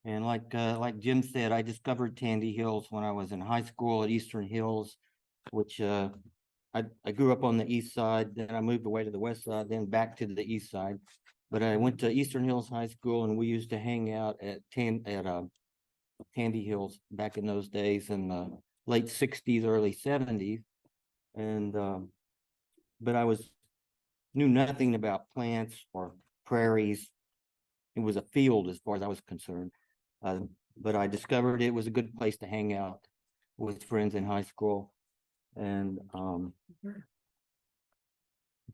And like Jim said, I discovered Tandy Hills when I was in high school at Eastern Hills, which I grew up on the east side, then I moved away to the west side, then back to the east side. But I went to Eastern Hills High School, and we used to hang out at Tandy Hills back in those days in the late '60s, early '70s. And but I knew nothing about plants or prairies. It was a field as far as I was concerned. Uh, but I discovered it was a good place to hang out with friends in high school. And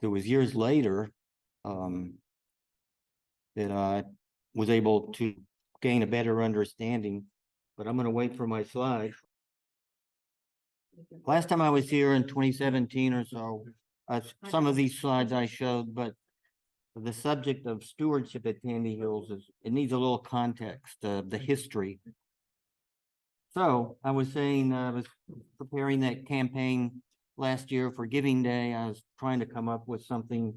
it was years later that I was able to gain a better understanding. But I'm going to wait for my slide. Last time I was here in 2017 or so, some of these slides I showed, but the subject of stewardship at Tandy Hills it needs a little context, the history. So I was saying, I was preparing that campaign last year for Giving Day. I was trying to come up with something.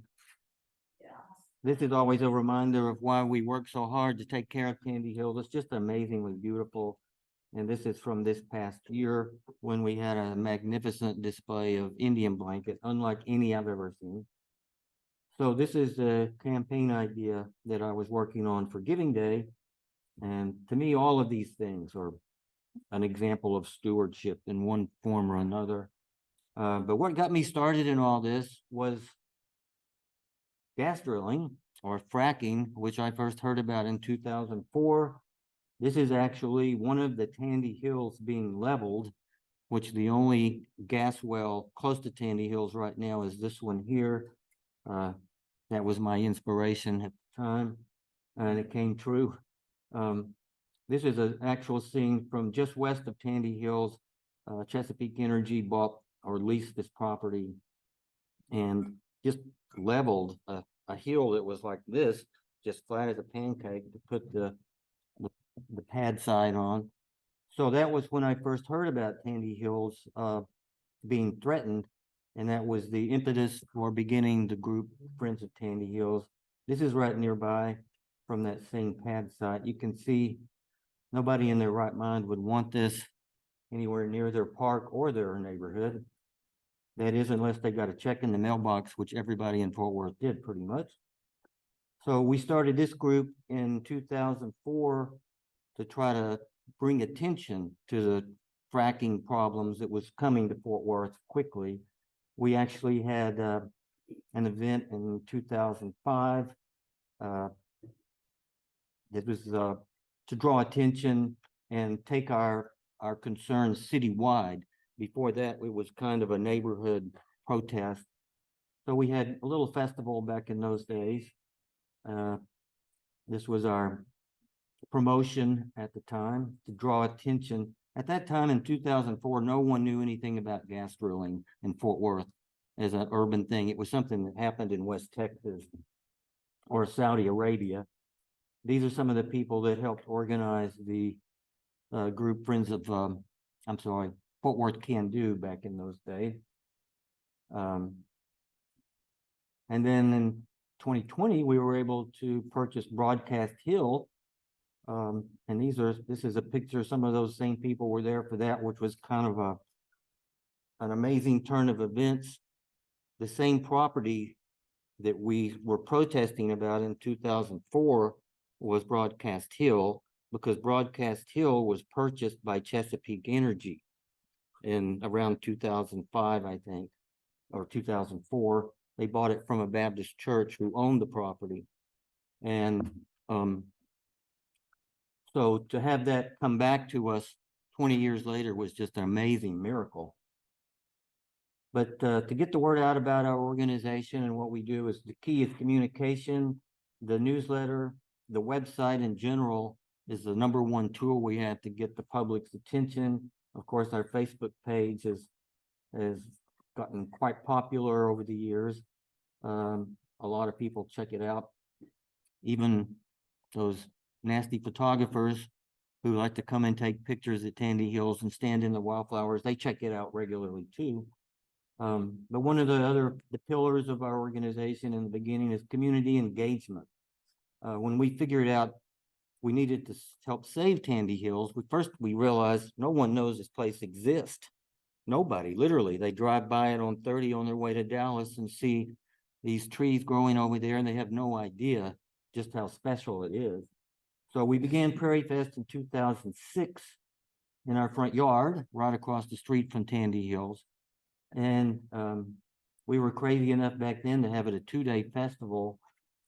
This is always a reminder of why we work so hard to take care of Tandy Hills. It's just amazingly beautiful. And this is from this past year when we had a magnificent display of Indian blanket, unlike any I've ever seen. So this is a campaign idea that I was working on for Giving Day. And to me, all of these things are an example of stewardship in one form or another. But what got me started in all this was gas drilling or fracking, which I first heard about in 2004. This is actually one of the Tandy Hills being leveled, which the only gas well close to Tandy Hills right now is this one here. That was my inspiration at the time, and it came true. This is an actual scene from just west of Tandy Hills. Chesapeake Energy bought or leased this property and just leveled a hill that was like this, just flat as a pancake, to put the pad side on. So that was when I first heard about Tandy Hills being threatened, and that was the impetus for beginning the group Friends of Tandy Hills. This is right nearby from that same pad site. You can see nobody in their right mind would want this anywhere near their park or their neighborhood. That is, unless they got a check in the mailbox, which everybody in Fort Worth did pretty much. So we started this group in 2004 to try to bring attention to the fracking problems that was coming to Fort Worth quickly. We actually had an event in 2005. It was to draw attention and take our concerns citywide. Before that, it was kind of a neighborhood protest. So we had a little festival back in those days. This was our promotion at the time to draw attention. At that time in 2004, no one knew anything about gas drilling in Fort Worth as an urban thing. It was something that happened in West Texas or Saudi Arabia. These are some of the people that helped organize the group Friends of, Fort Worth Can Do back in those days. And then in 2020, we were able to purchase Broadcast Hill. And this is a picture. Some of those same people were there for that, which was kind of an amazing turn of events. The same property that we were protesting about in 2004 was Broadcast Hill, because Broadcast Hill was purchased by Chesapeake Energy in around 2005, I think, or 2004. They bought it from a Baptist church who owned the property. And so to have that come back to us 20 years later was just an amazing miracle. But to get the word out about our organization and what we do, is the key is communication. The newsletter, the website in general is the #1 tool we have to get the public's attention. Of course, our Facebook page has gotten quite popular over the years. A lot of people check it out. Even those nasty photographers who like to come and take pictures at Tandy Hills and stand in the wildflowers, they check it out regularly too. But one of the pillars of our organization in the beginning is community engagement. When we figured out we needed to help save Tandy Hills. We realized no one knows this place exists. Nobody, literally. They drive by it on 30 on their way to Dallas and see these trees growing over there, and they have no idea just how special it is. So we began Prairie Fest in 2006 in our front yard, right across the street from Tandy Hills. And we were crazy enough back then to have it a 2-day festival.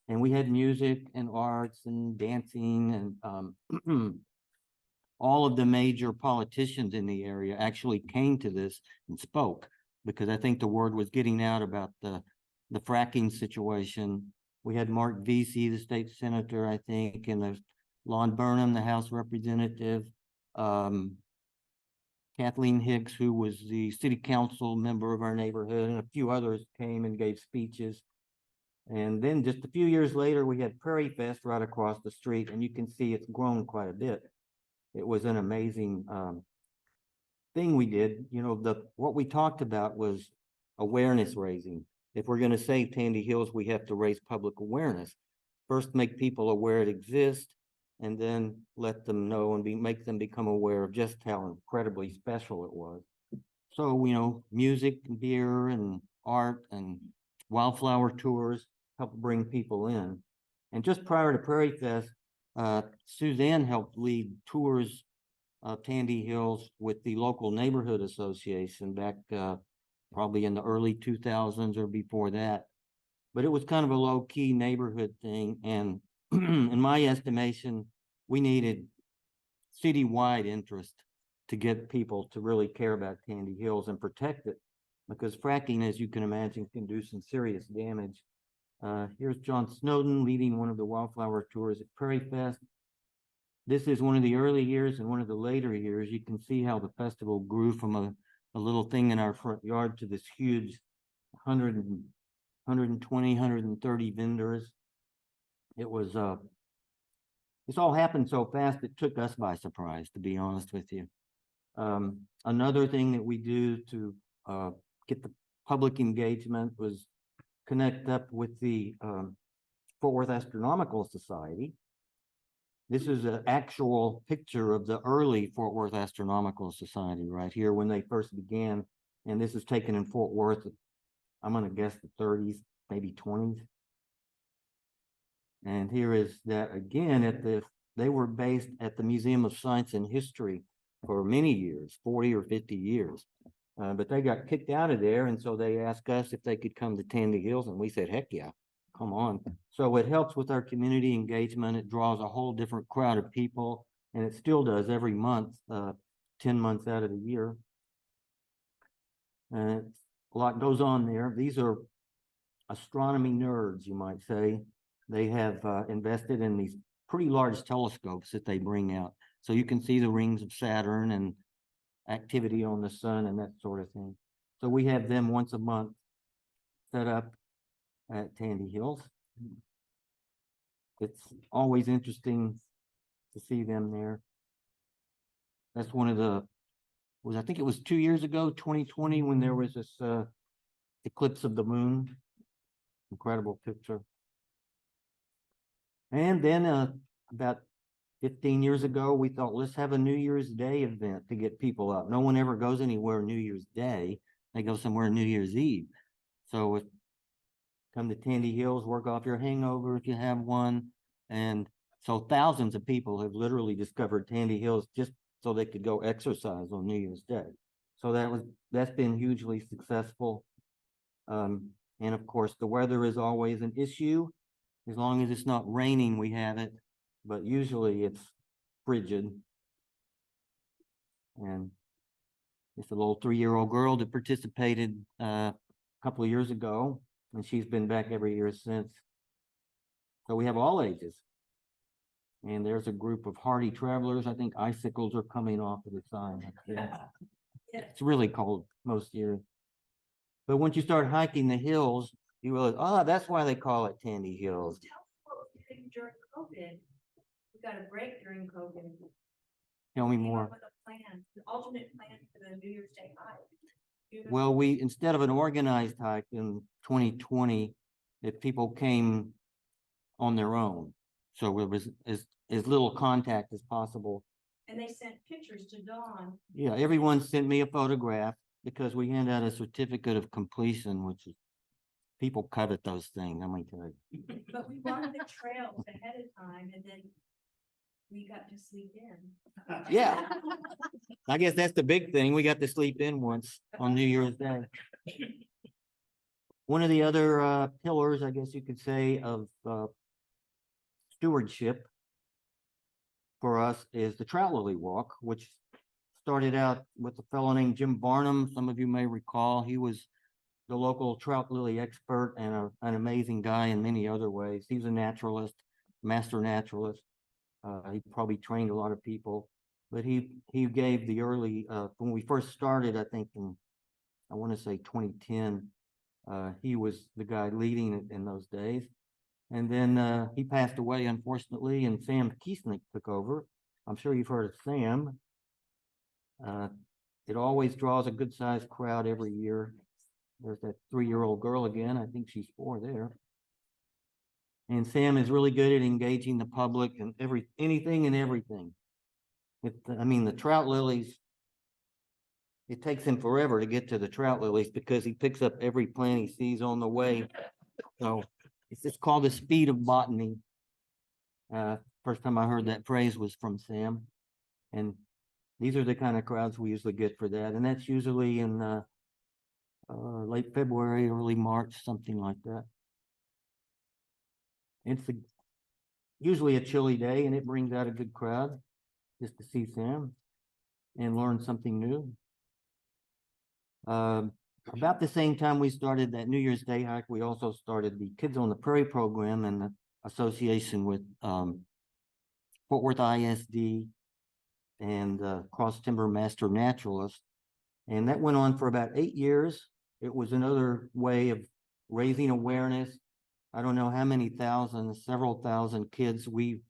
And we had music and arts and dancing, and all of the major politicians in the area actually came to this and spoke, because I think the word was getting out about the fracking situation. We had Mark Vesey, the state senator, I think, and there's Lon Burnham, the House representative, Kathleen Hicks, who was the city council member of our neighborhood, and a few others came and gave speeches. And then just a few years later, we had Prairie Fest right across the street, and you can see it's grown quite a bit. It was an amazing thing we did. You know, what we talked about was awareness raising. If we're going to save Tandy Hills, we have to raise public awareness. First, make people aware it exists, and then let them know and make them become aware of just how incredibly special it was. So, you know, music, beer, and art, and wildflower tours help bring people in. And just prior to Prairie Fest, Suzanne helped lead tours of Tandy Hills with the local neighborhood association back probably in the early 2000s or before that. But it was kind of a low-key neighborhood thing, and in my estimation, we needed citywide interest to get people to really care about Tandy Hills and protect it, because fracking, as you can imagine, can do some serious damage. Here's John Snowden leading one of the wildflower tours at Prairie Fest. This is one of the early years, and one of the later years. You can see how the festival grew from a little thing in our front yard to this huge 120, 130 vendors. It was, this all happened so fast, it took us by surprise, to be honest with you. Another thing that we do to get the public engagement was connect up with the Fort Worth Astronomical Society. This is an actual picture of the early Fort Worth Astronomical Society right here when they first began. And this is taken in Fort Worth, I'm going to guess the 30s, maybe 20s. And here is that again they were based at the Museum of Science and History for many years, 40 or 50 years. But they got kicked out of there, and so they asked us if they could come to Tandy Hills, and we said, heck yeah, come on. So it helps with our community engagement. It draws a whole different crowd of people, and it still does every month, 10 months out of the year. And a lot goes on there. These are astronomy nerds, you might say. They have invested in these pretty large telescopes that they bring out, so you can see the rings of Saturn and activity on the sun and that sort of thing. So we have them once a month set up at Tandy Hills. It's always interesting to see them there. That's one of the, I think it was 2 years ago, 2020, when there was this eclipse of the moon. Incredible picture. And then about 15 years ago, we thought, let's have a New Year's Day event to get people out. No one ever goes anywhere New Year's Day. They go somewhere New Year's Eve. So come to Tandy Hills, work off your hangover if you have one. And so thousands of people have literally discovered Tandy Hills just so they could go exercise on New Year's Day. So that's been hugely successful. And of course, the weather is always an issue. As long as it's not raining, we have it. But usually it's frigid. And it's a little 3-year-old girl that participated a couple of years ago, and she's been back every year since. So we have all ages. And there's a group of hardy travelers. I think icicles are coming off of the sign. Yeah. It's really cold most years. But once you start hiking the hills, you realize, oh, that's why they call it Tandy Hills. During COVID, we got a break during COVID. Tell me more. With a plan, an alternate plan for the New Year's Day hike. Well, instead of an organized hike in 2020, if people came on their own, So it was as little contact as possible. And they sent pictures to Dawn. Yeah, everyone sent me a photograph because we hand out a certificate of completion, which is, people covet those things, let me tell you. But we wanted the trails ahead of time and then we got to sleep in. Yeah. I guess that's the big thing. We got to sleep in once on New Year's Day. One of the other pillars, I guess you could say, of stewardship for us is the Trout Lily Walk, which started out with a fellow named Jim Barnum. Some of you may recall, he was the local trout lily expert and an amazing guy in many other ways. He's a naturalist, master naturalist. He probably trained a lot of people, but he gave the early, when we first started, I think I want to say 2010, he was the guy leading it in those days. And then he passed away, unfortunately, and Sam Kiesnick took over. I'm sure you've heard of Sam. It always draws a good sized crowd every year. There's that 3-year-old girl again. I think she's 4 there. And Sam is really good at engaging the public and anything and everything. I mean, the trout lilies, it takes him forever to get to the trout lilies because he picks up every plant he sees on the way. So it's called the speed of botany. First time I heard that phrase was from Sam. And these are the kind of crowds we usually get for that. And that's usually in late February, early March, something like that. It's usually a chilly day and it brings out a good crowd just to see Sam and learn something new. About the same time we started that New Year's Day hike, we also started the Kids on the Prairie program in the association with Fort Worth ISD and Cross Timber Master Naturalist. And that went on for about 8 years. It was another way of raising awareness. I don't know how many thousands, several thousand kids. We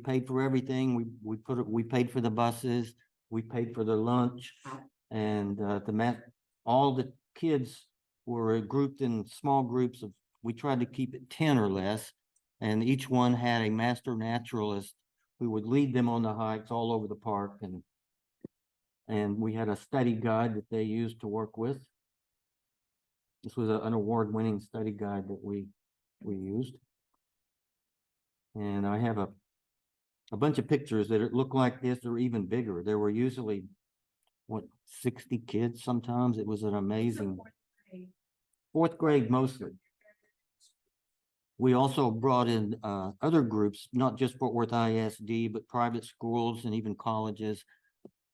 paid for everything. We paid for the buses. We paid for their lunch, and all the kids were grouped in small groups of. We tried to keep it 10 or less, and each one had a master naturalist who would lead them on the hikes all over the park, and we had a study guide that they used to work with. This was an award-winning study guide that we used. And I have a bunch of pictures that look like this or even bigger. There were usually, 60 kids sometimes. It was an amazing, 4th grade mostly. We also brought in other groups, not just Fort Worth ISD, but private schools and even colleges.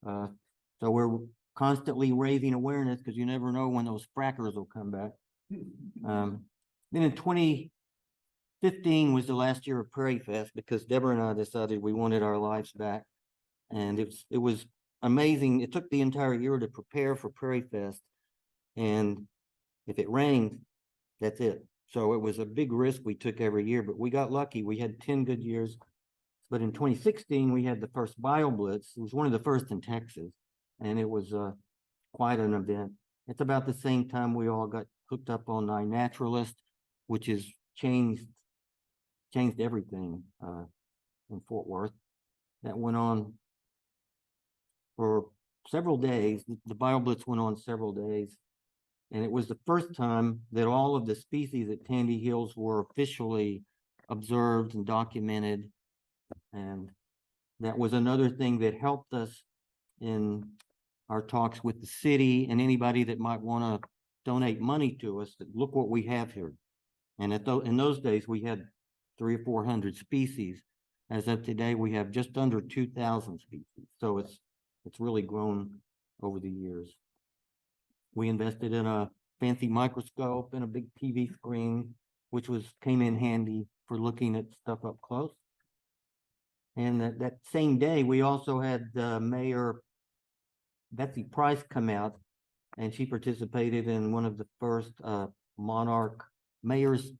So we're constantly raising awareness because you never know when those frackers will come back. Then in 2015 was the last year of Prairie Fest because Deborah and I decided we wanted our lives back. And it was amazing. It took the entire year to prepare for Prairie Fest. And if it rained, that's it. So it was a big risk we took every year, but we got lucky. We had 10 good years. But in 2016, we had the first Bio Blitz. It was one of the first in Texas. And it was quite an event. It's about the same time we all got hooked up on iNaturalist, which has changed everything in Fort Worth. That went on for several days. The Bio Blitz went on several days. And it was the first time that all of the species at Tandy Hills were officially observed and documented. And that was another thing that helped us in our talks with the city and anybody that might want to donate money to us. That look what we have here. And in those days, we had 300 or 400 species. As of today, we have just under 2,000 species. So it's really grown over the years. We invested in a fancy microscope and a big TV screen, which came in handy for looking at stuff up close. And that same day, we also had Mayor Betsy Price come out, and she participated in one of the first the Monarch Mayor's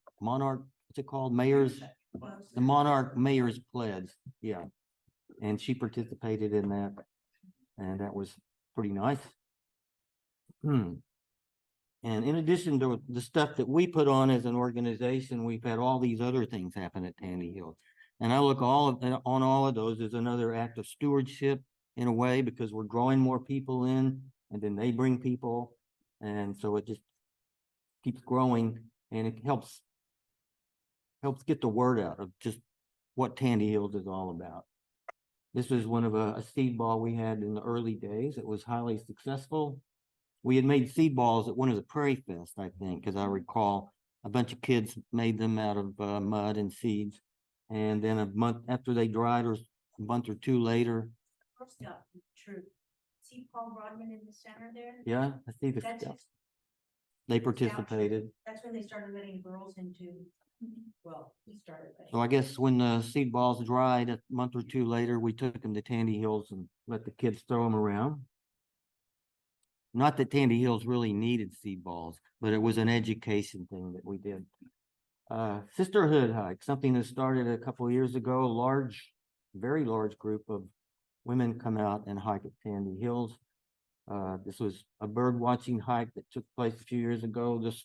Pledge. Yeah. And she participated in that. And that was pretty nice. And in addition to the stuff that we put on as an organization, we've had all these other things happen at Tandy Hills. And I look on all of those as another act of stewardship in a way, because we're drawing more people in, and then they bring people. And so it just keeps growing, and it helps get the word out of just what Tandy Hills is all about. This was one of a seed ball we had in the early days. It was highly successful. We had made seed balls at one of the Prairie Fest, I think, because I recall a bunch of kids made them out of mud and seeds. And then a month after they dried, or a month or two later, Girl Scout troop. See Paul Rodman in the center there? yeah, I see the That's scouts. his- They Scout troop. participated. That's when they started letting girls into, well, he started letting. So I guess when the seed balls dried a month or two later, we took them to Tandy Hills and let the kids throw them around. Not that Tandy Hills really needed seed balls, but it was an education thing that we did. Sisterhood hike, something that started a couple of years ago. Very large group of women come out and hike at Tandy Hills. This was a bird watching hike that took place a few years ago. This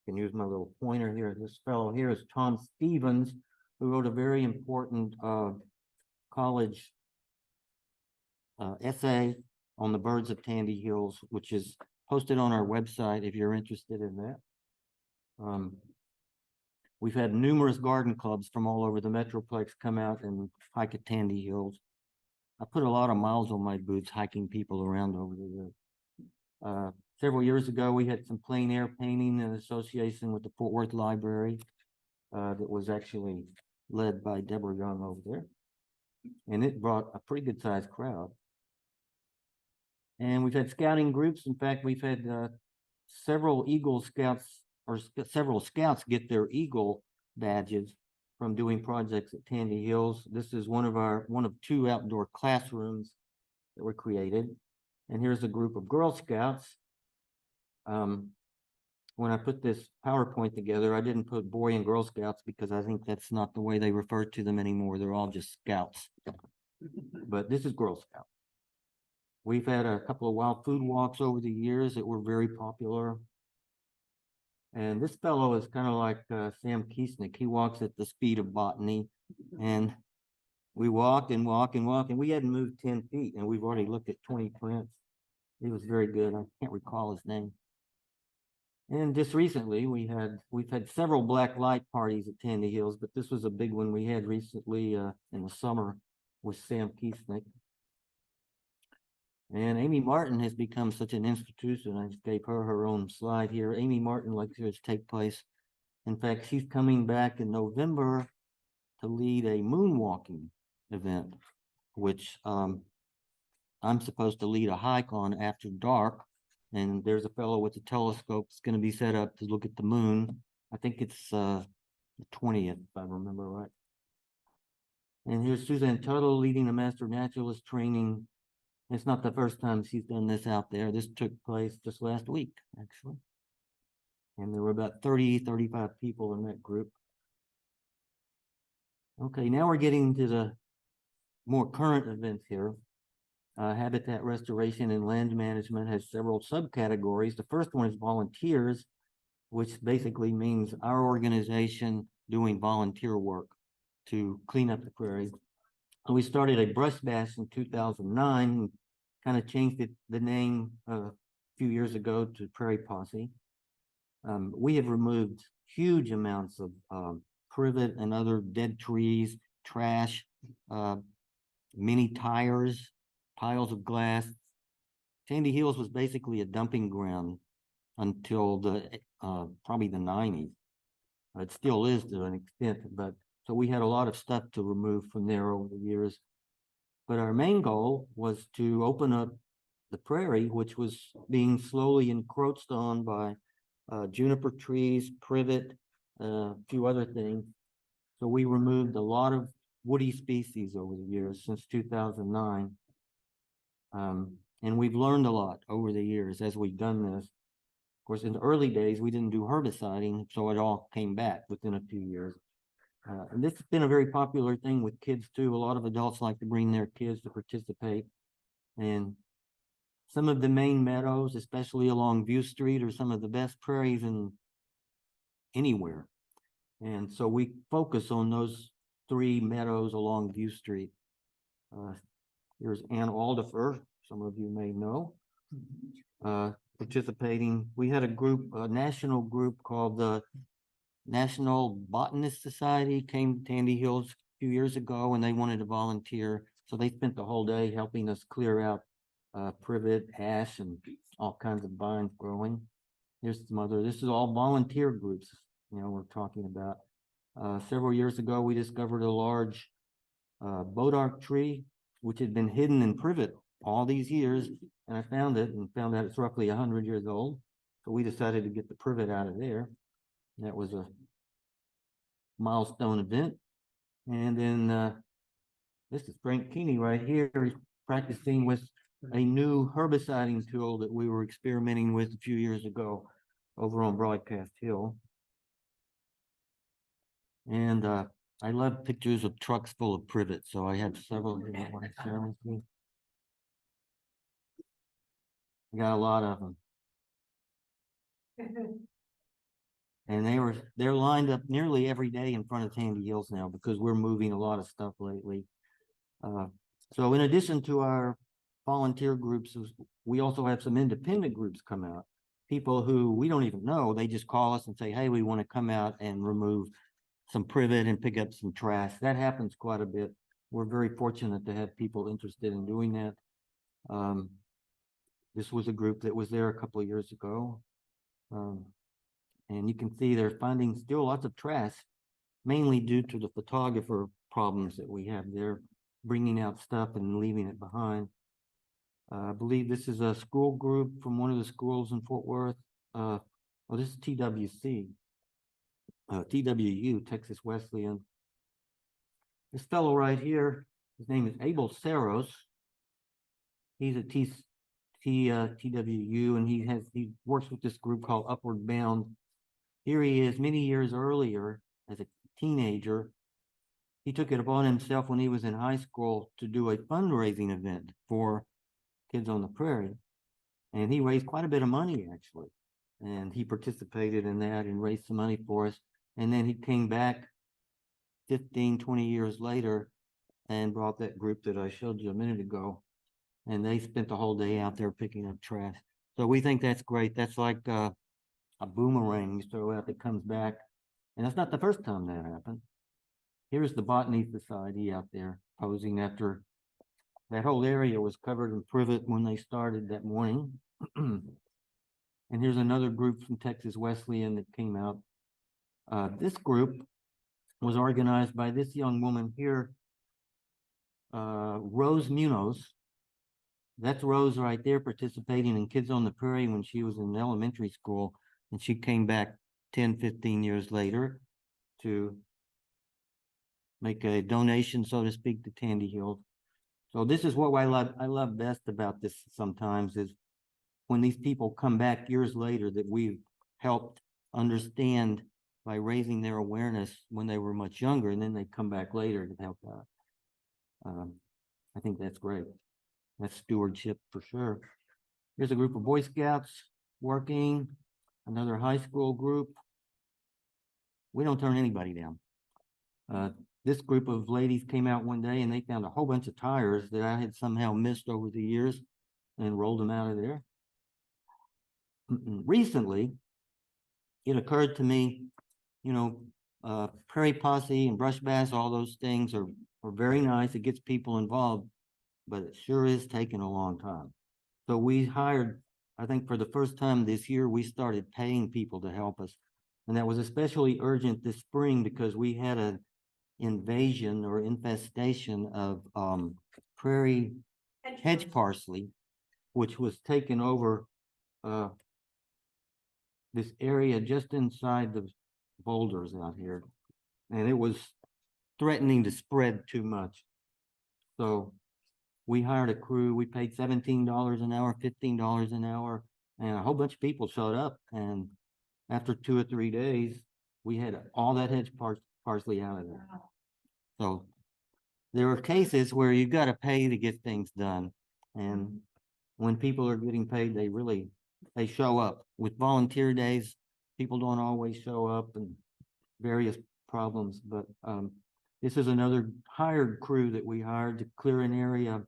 can use my little pointer here. This fellow here is Tom Stevens, who wrote a very important college essay on the birds of Tandy Hills, which is posted on our website if you're interested in that. We've had numerous garden clubs from all over the Metroplex come out and hike at Tandy Hills. I put a lot of miles on my boots hiking people around over there. Several years ago, we had some plein air painting in association with the Fort Worth Library that was actually led by Debora Young over there. And it brought a pretty good sized crowd. And we've had scouting groups. In fact, we've had several Eagle Scouts, or several scouts get their Eagle badges from doing projects at Tandy Hills. This is one of two outdoor classrooms that were created. And here's a group of Girl Scouts. When I put this PowerPoint together, I didn't put Boy and Girl Scouts because I think that's not the way they refer to them anymore. They're all just Scouts. But this is Girl Scout. We've had a couple of wild food walks over the years that were very popular. And this fellow is kind of like Sam Kiesnick. He walks at the speed of botany. And we walked and walked and walked, and we hadn't moved 10 feet, and we've already looked at 20 plants. He was very good. I can't recall his name. And just recently, we've had several black light parties at Tandy Hills, but this was a big one we had recently in the summer with Sam Kiesnick. And Amy Martin has become such an institution. I just gave her own slide here. Amy Martin lectures take place. In fact, she's coming back in November to lead a moonwalking event, which I'm supposed to lead a hike on after dark. And there's a fellow with a telescope that's going to be set up to look at the moon. I think it's the 20th, if I remember right. And here's Suzanne Tuttle leading a master naturalist training. It's not the first time she's done this out there. This took place just last week, actually. And there were about 35 people in that group. Okay, now we're getting to the more current events here. Habitat restoration and land management has several subcategories. The first one is volunteers, which basically means our organization doing volunteer work to clean up the prairie. And we started a brush bash in 2009, and kind of changed the name a few years ago to Prairie Posse. We have removed huge amounts of privet and other dead trees, trash, many tires, piles of glass. Tandy Hills was basically a dumping ground until probably the 90s. It still is to an extent, but so we had a lot of stuff to remove from there over the years. But our main goal was to open up the prairie, which was being slowly encroached on by juniper trees, privet, a few other things. So we removed a lot of woody species over the years since 2009. And we've learned a lot over the years as we've done this. Of course, in the early days, we didn't do herbiciding, so it all came back within a few years. And this has been a very popular thing with kids too. A lot of adults like to bring their kids to participate. And some of the main meadows, especially along View Street, are some of the best prairies in anywhere. And so we focus on those three meadows along View Street. Here's Ann Aldifer, some of you may know, participating. We had a national group called the National Botanist Society came to Tandy Hills a few years ago, and they wanted to volunteer. So they spent the whole day helping us clear out privet, ash, and all kinds of vines growing. Here's some other, this is all volunteer groups, we're talking about. Several years ago, we discovered a large bodark tree, which had been hidden in privet all these years. And I found it and found out it's roughly 100 years old. So we decided to get the privet out of there. That was a milestone event. And then this is Frank Keeney right here. He's practicing with a new herbiciding tool that we were experimenting with a few years ago over on Broadcast Hill. And I love pictures of trucks full of privet, so I have several here I want to share with you. I got a lot of them. And they're lined up nearly every day in front of Tandy Hills now because we're moving a lot of stuff lately. So in addition to our volunteer groups, we also have some independent groups come out. People who we don't even know, they just call us and say, hey, we want to come out and remove some privet and pick up some trash. That happens quite a bit. We're very fortunate to have people interested in doing that. This was a group that was there a couple of years ago. And you can see they're finding still lots of trash, mainly due to the photographer problems that we have there, bringing out stuff and leaving it behind. I believe this is a school group from one of the schools in Fort Worth. This is TWC, TWU, Texas Wesleyan. This fellow right here, his name is Abel Saros. He's a TWU, and he works with this group called Upward Bound. Here he is many years earlier as a teenager. He took it upon himself when he was in high school to do a fundraising event for Kids on the Prairie. And he raised quite a bit of money, actually. And he participated in that and raised some money for us. And then he came back 15, 20 years later and brought that group that I showed you a minute ago. And they spent the whole day out there picking up trash. So we think that's great. That's like a boomerang you throw out that comes back. And that's not the first time that happened. Here's the Botany Society out there posing after that whole area was covered in privet when they started that morning. And here's another group from Texas Wesleyan that came out. This group was organized by this young woman here, Rose Munoz. That's Rose right there participating in Kids on the Prairie when she was in elementary school. And she came back 10, 15 years later to make a donation, so to speak, to Tandy Hills. So this is what I love best about this sometimes is when these people come back years later that we've helped understand by raising their awareness when they were much younger, and then they come back later to help out. I think that's great. That's stewardship for sure. Here's a group of Boy Scouts working, another high school group. We don't turn anybody down. This group of ladies came out one day and they found a whole bunch of tires that I had somehow missed over the years and rolled them out of there. Recently, it occurred to me, Prairie Posse and Brush Bass, all those things are very nice. It gets people involved, but it sure is taking a long time. So we hired, I think for the first time this year, we started paying people to help us. And that was especially urgent this spring because we had an invasion or infestation of prairie hedge parsley, which was taking over this area just inside the boulders out here. And it was threatening to spread too much. So we hired a crew. We paid $17 an hour, $15 an hour, and a whole bunch of people showed up. And after 2 or 3 days, we had all that hedge parsley out of there. So there are cases where you got to pay to get things done. And when people are getting paid, they show up. With volunteer days, people don't always show up and various problems. But This is another hired crew that we hired to clear an area.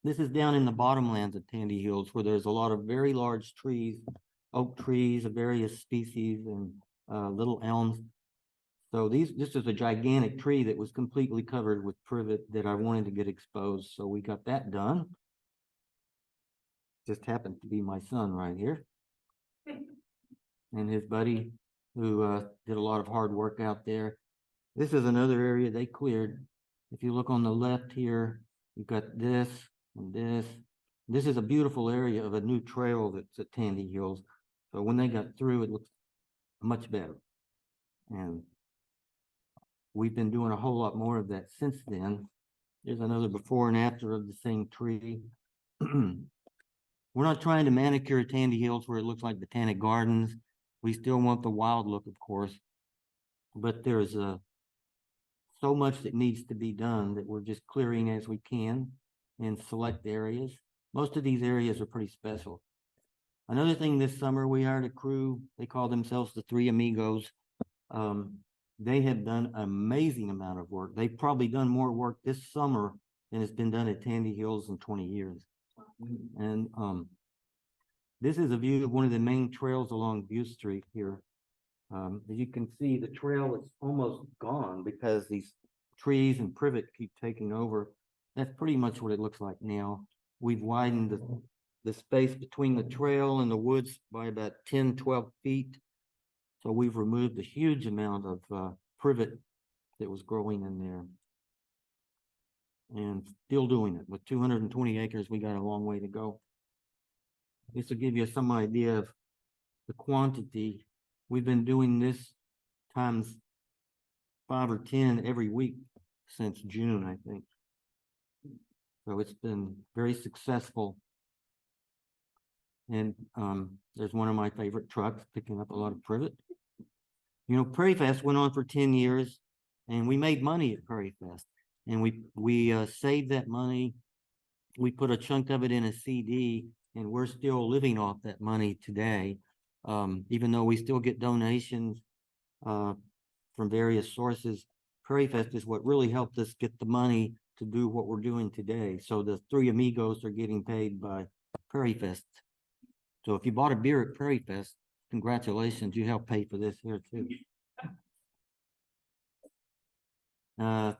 This is down in the bottomlands of Tandy Hills where there's a lot of very large trees, oak trees of various species and little elms. So this is a gigantic tree that was completely covered with privet that I wanted to get exposed. So we got that done. Just happened to be my son right here. And his buddy who did a lot of hard work out there. This is another area they cleared. If you look on the left here, you've got this and this. This is a beautiful area of a new trail that's at Tandy Hills. So when they got through, it looks much better. And we've been doing a whole lot more of that since then. There's another before and after of the same tree. We're not trying to manicure Tandy Hills where it looks like Botanic Gardens. We still want the wild look, of course. But there's so much that needs to be done that we're just clearing as we can in select areas. Most of these areas are pretty special. Another thing this summer, we hired a crew. They call themselves the Three Amigos. They have done an amazing amount of work. They've probably done more work this summer than has been done at Tandy Hills in 20 years. And this is a view of one of the main trails along View Street here. As you can see, the trail is almost gone because these trees and privet keep taking over. That's pretty much what it looks like now. We've widened the space between the trail and the woods by about 10, 12 feet. So we've removed a huge amount of privet that was growing in there. And still doing it. With 220 acres, we got a long way to go. This will give you some idea of the quantity. We've been doing this times 5 or 10 every week since June, I think. So it's been very successful. And there's one of my favorite trucks picking up a lot of privet. You know, Prairie Fest went on for 10 years and we made money at Prairie Fest. And we saved that money. We put a chunk of it in a CD and we're still living off that money today. Even though we still get donations from various sources, Prairie Fest is what really helped us get the money to do what we're doing today. So the Three Amigos are getting paid by Prairie Fest. So if you bought a beer at Prairie Fest, congratulations, you helped pay for this here too. The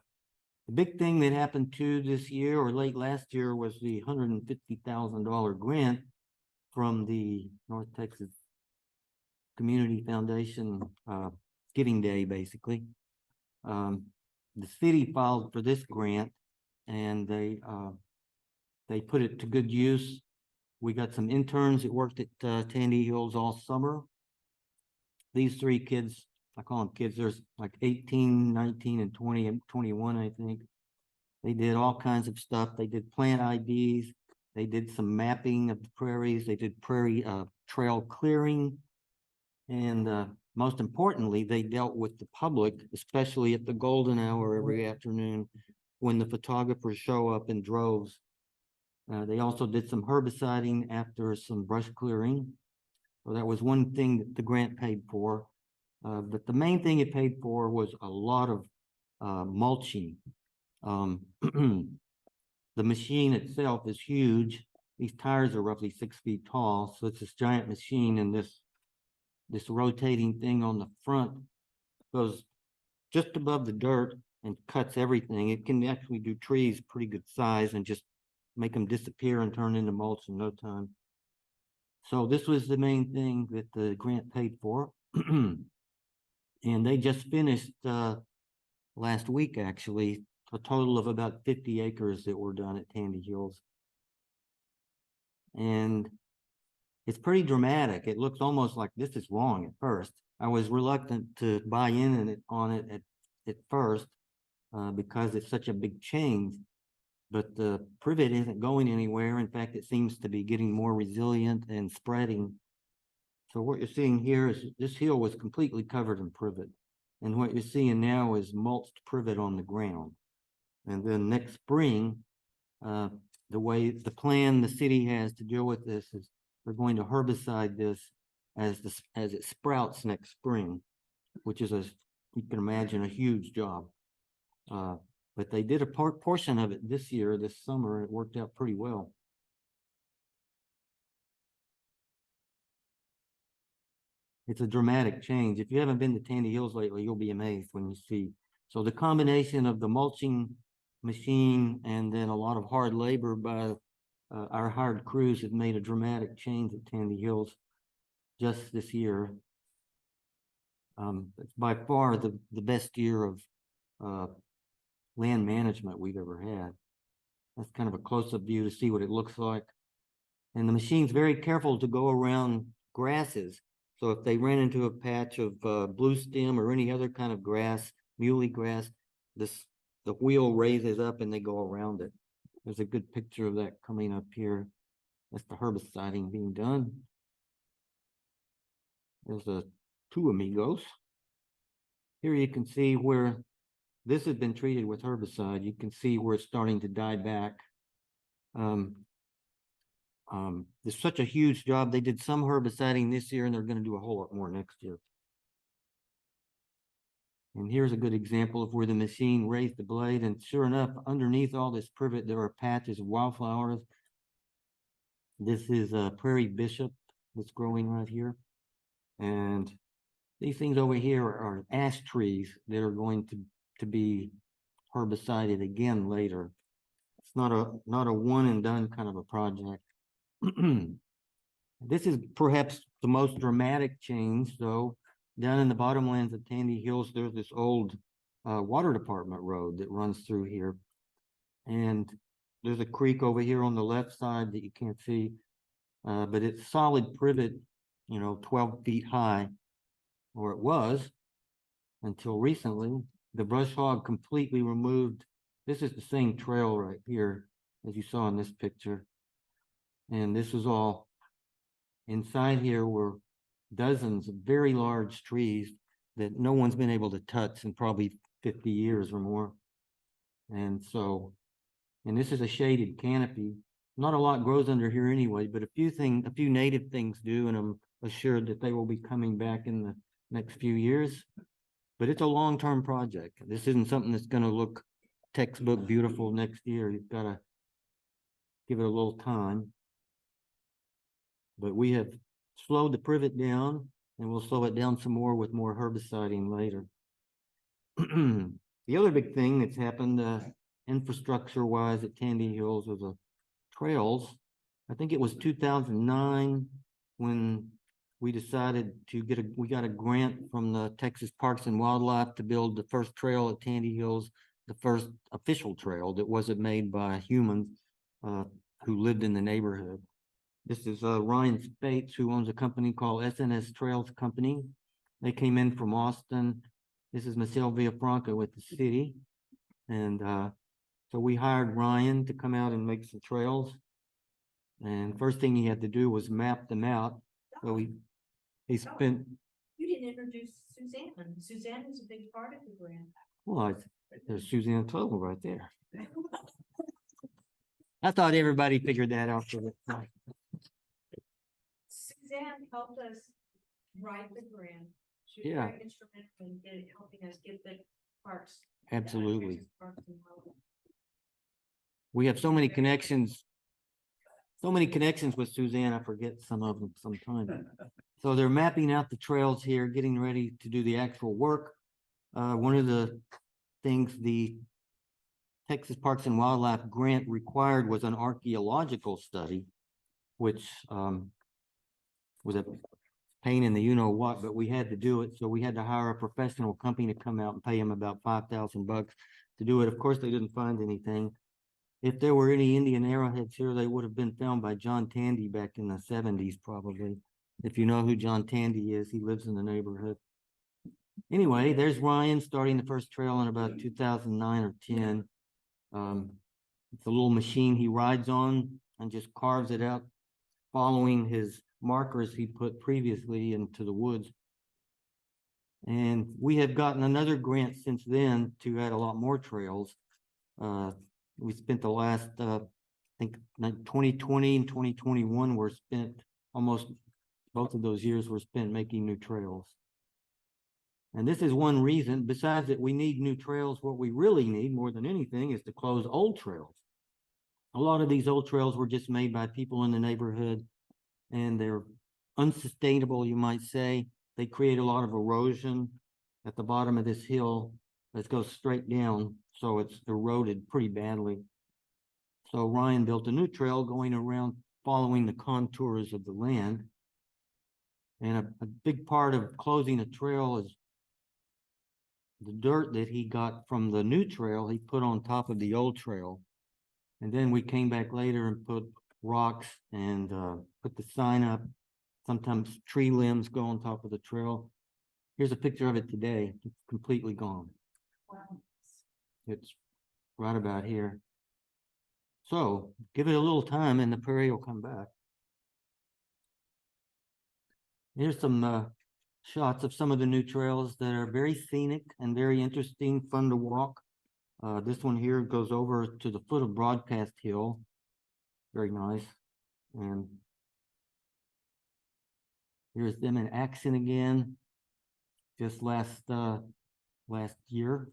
big thing that happened too this year or late last year was the $150,000 grant from the North Texas Community Foundation Giving Day, basically. The city filed for this grant and they put it to good use. We got some interns that worked at Tandy Hills all summer. These three kids, I call them kids, there's like 18, 19, and 20 and 21, I think. They did all kinds of stuff. They did plant IDs. They did some mapping of the prairies. They did prairie trail clearing. And most importantly, they dealt with the public, especially at the golden hour every afternoon when the photographers show up in droves. They also did some herbiciding after some brush clearing. So that was one thing that the grant paid for. But the main thing it paid for was a lot of mulching. The machine itself is huge. These tires are roughly 6 feet tall. So it's this giant machine, and this rotating thing on the front goes just above the dirt and cuts everything. It can actually do trees pretty good size and just make them disappear and turn into mulch in no time. So this was the main thing that the grant paid for. And they just finished last week, actually, a total of about 50 acres that were done at Tandy Hills. And it's pretty dramatic. It looks almost like this is wrong at first. I was reluctant to buy in on it at first because it's such a big change. But the privet isn't going anywhere. In fact, it seems to be getting more resilient and spreading. So what you're seeing here is this hill was completely covered in privet. And what you're seeing now is mulched privet on the ground. And then next spring, the plan the city has to deal with this is we're going to herbicide this as it sprouts next spring, which is you can imagine, a huge job. But they did a portion of it this year, this summer. It worked out pretty well. It's a dramatic change. If you haven't been to Tandy Hills lately, you'll be amazed when you see. So the combination of the mulching machine and then a lot of hard labor by our hired crews have made a dramatic change at Tandy Hills just this year. It's by far the best year of land management we've ever had. That's kind of a close-up view to see what it looks like. And the machine's very careful to go around grasses. So if they ran into a patch of blue stem or any other kind of grass, muley grass, the wheel raises up and they go around it. There's a good picture of that coming up here. That's the herbiciding being done. There's two amigos. Here you can see where this has been treated with herbicide. You can see where it's starting to die back. There's such a huge job. They did some herbiciding this year and they're going to do a whole lot more next year. And here's a good example of where the machine raised the blade, and sure enough, underneath all this privet, there are patches of wildflowers. This is a prairie bishop that's growing right here. And these things over here are ash trees that are going to be herbicided again later. It's not a one and done kind of a project. This is perhaps the most dramatic change, though. Down in the bottomlands of Tandy Hills, there's this old water department road that runs through here. And there's a creek over here on the left side that you can't see, but it's solid privet, 12 feet high, or it was until recently. The brush hog completely removed. This is the same trail right here as you saw in this picture. And this is all inside here were dozens of very large trees that no one's been able to touch in probably 50 years or more. And this is a shaded canopy. Not a lot grows under here anyway, but a few native things do, and I'm assured that they will be coming back in the next few years. But it's a long-term project. This isn't something that's going to look textbook beautiful next year. You've got to give it a little time. But we have slowed the privet down, and we'll slow it down some more with more herbiciding later. The other big thing that's happened infrastructure-wise at Tandy Hills was the trails. I think it was 2009 when we decided we got a grant from the Texas Parks and Wildlife to build the first trail at Tandy Hills, the first official trail that wasn't made by humans who lived in the neighborhood. This is Ryan Spates, who owns a company called SNS Trails Company. They came in from Austin. This is Michelle Villafranca with the city. And so we hired Ryan to come out and make some trails. And first thing he had to do was map them out. So he spent. You didn't introduce Suzanne. Suzanne is a big part of the grant. Well, there's Suzanne Total right there. I thought everybody figured that out for the time. Suzanne helped us write the grant. She was Yeah. very instrumental in helping us get the parks. Absolutely. Parks and Wildlife. We have so many connections with Suzanne. I forget some of them sometimes. So they're mapping out the trails here, getting ready to do the actual work. One of the things the Texas Parks and Wildlife grant required was an archaeological study, which was a pain in the you-know-what, but we had to do it. So we had to hire a professional company to come out and pay them about $5,000 to do it. Of course, they didn't find anything. If there were any Indian arrowheads here, they would have been found by John Tandy back in the 70s, probably. If you know who John Tandy is, he lives in the neighborhood. Anyway, there's Ryan starting the first trail in about 2009 or 10. It's a little machine he rides on and just carves it out, following his markers he put previously into the woods. And we have gotten another grant since then to add a lot more trails. We spent the last, I think 2020 and 2021 were spent, almost both of those years were spent making new trails. And this is one reason, besides that we need new trails, what we really need more than anything is to close old trails. A lot of these old trails were just made by people in the neighborhood, and they're unsustainable, you might say. They create a lot of erosion at the bottom of this hill that goes straight down, so it's eroded pretty badly. So Ryan built a new trail going around following the contours of the land. And a big part of closing a trail is the dirt that he got from the new trail, he put on top of the old trail. And then we came back later and put rocks and put the sign up. Sometimes tree limbs go on top of the trail. Here's a picture of it today. It's completely gone. Wow. It's right about here. So give it a little time and the prairie will come back. Here's some shots of some of the new trails that are very scenic and very interesting, fun to walk. This one here goes over to the foot of Broadcast Hill. Very nice. And here's them in action again, just last year.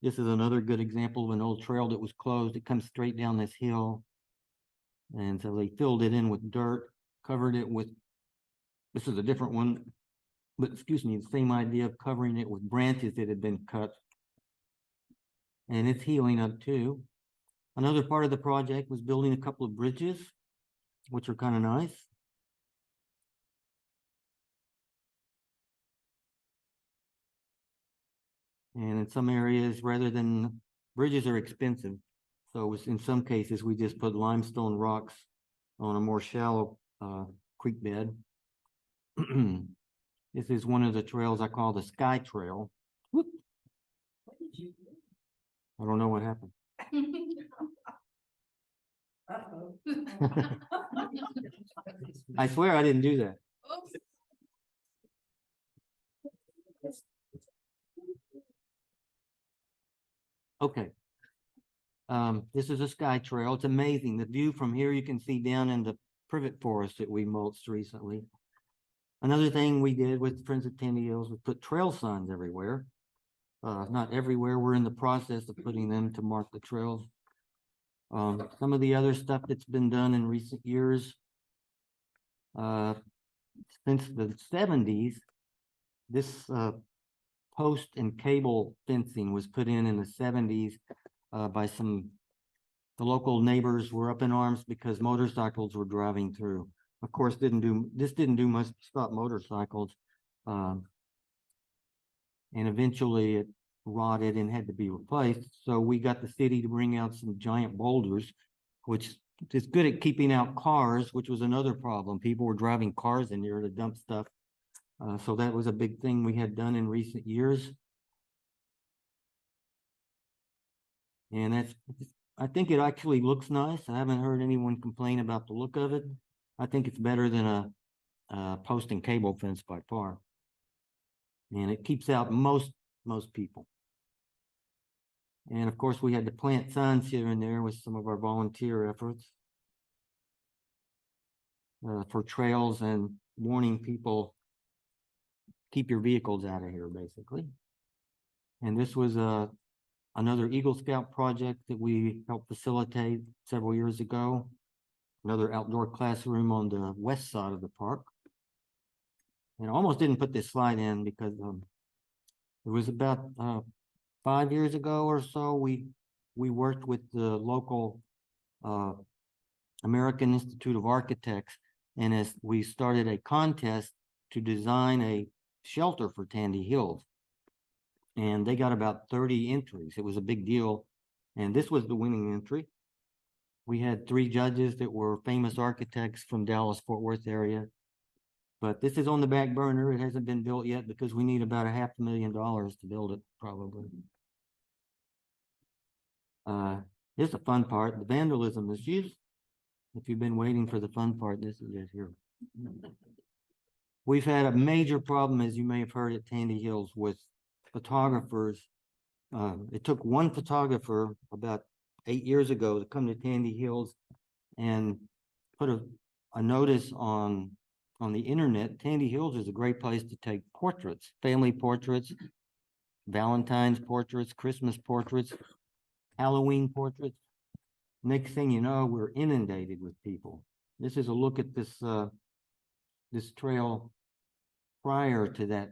This is another good example of an old trail that was closed. It comes straight down this hill. And so they filled it in with dirt, covered it with, this is a different one, but excuse me, the same idea of covering it with branches that had been cut. And it's healing up too. Another part of the project was building a couple of bridges, which are kind of nice. And in some areas, rather than, bridges are expensive. So in some cases, we just put limestone rocks on a more shallow creek bed. This is one of the trails I call the Sky Trail. Whoop. What did you do? I don't know what happened. Uh-oh. I swear I didn't do that. Oops. Okay. This is a Sky Trail. It's amazing. The view from here, you can see down in the privet forest that we mulched recently. Another thing we did with Friends of Tandy Hills was put trail signs everywhere. Not everywhere. We're in the process of putting them to mark the trails. Some of the other stuff that's been done in recent years, since the 70s, this post and cable fencing was put in the 70s by the local neighbors were up in arms because motorcycles were driving through. Of course, this didn't do much to stop motorcycles. And eventually it rotted and had to be replaced. So we got the city to bring out some giant boulders, which is good at keeping out cars, which was another problem. People were driving cars in here to dump stuff. So that was a big thing we had done in recent years. And I think it actually looks nice. I haven't heard anyone complain about the look of it. I think it's better than a post and cable fence by far. And it keeps out most people. And of course, we had to plant signs here and there with some of our volunteer efforts for trails and warning people, keep your vehicles out of here, basically. And this was another Eagle Scout project that we helped facilitate several years ago. Another outdoor classroom on the west side of the park. And I almost didn't put this slide in because it was about 5 years ago or so, we worked with the local American Institute of Architects, and as we started a contest to design a shelter for Tandy Hills. And they got about 30 entries. It was a big deal. And this was the winning entry. We had 3 judges that were famous architects from Dallas, Fort Worth area. But this is on the back burner. It hasn't been built yet because we need about $500,000 to build it, probably. Here's the fun part. The vandalism is used. If you've been waiting for the fun part, this is it here. We've had a major problem, as you may have heard, at Tandy Hills with photographers. It took one photographer about 8 years ago to come to Tandy Hills and put a notice on on the internet, Tandy Hills is a great place to take portraits, family portraits, Valentine's portraits, Christmas portraits, Halloween portraits. Next thing you know, we're inundated with people. This is a look at this trail prior to that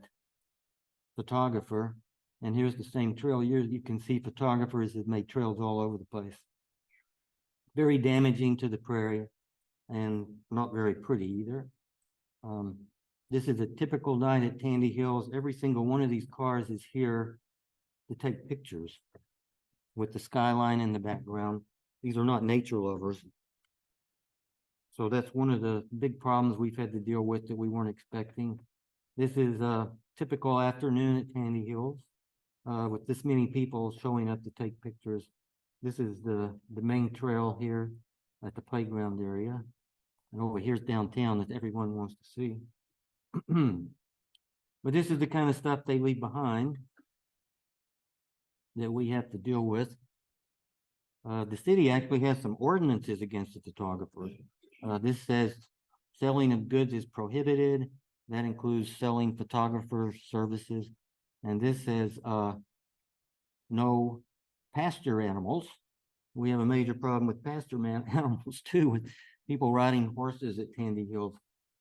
photographer. And here's the same trail. Here you can see photographers have made trails all over the place. Very damaging to the prairie and not very pretty either. This is a typical night at Tandy Hills. Every single one of these cars is here to take pictures with the skyline in the background. These are not nature lovers. So that's one of the big problems we've had to deal with that we weren't expecting. This is a typical afternoon at Tandy Hills with this many people showing up to take pictures. This is the main trail here at the playground area. And over here's downtown that everyone wants to see. But this is the kind of stuff they leave behind that we have to deal with. The city actually has some ordinances against the photographers. This says selling of goods is prohibited. That includes selling photographer services. And this says no pasture animals. We have a major problem with pasture animals too, with people riding horses at Tandy Hills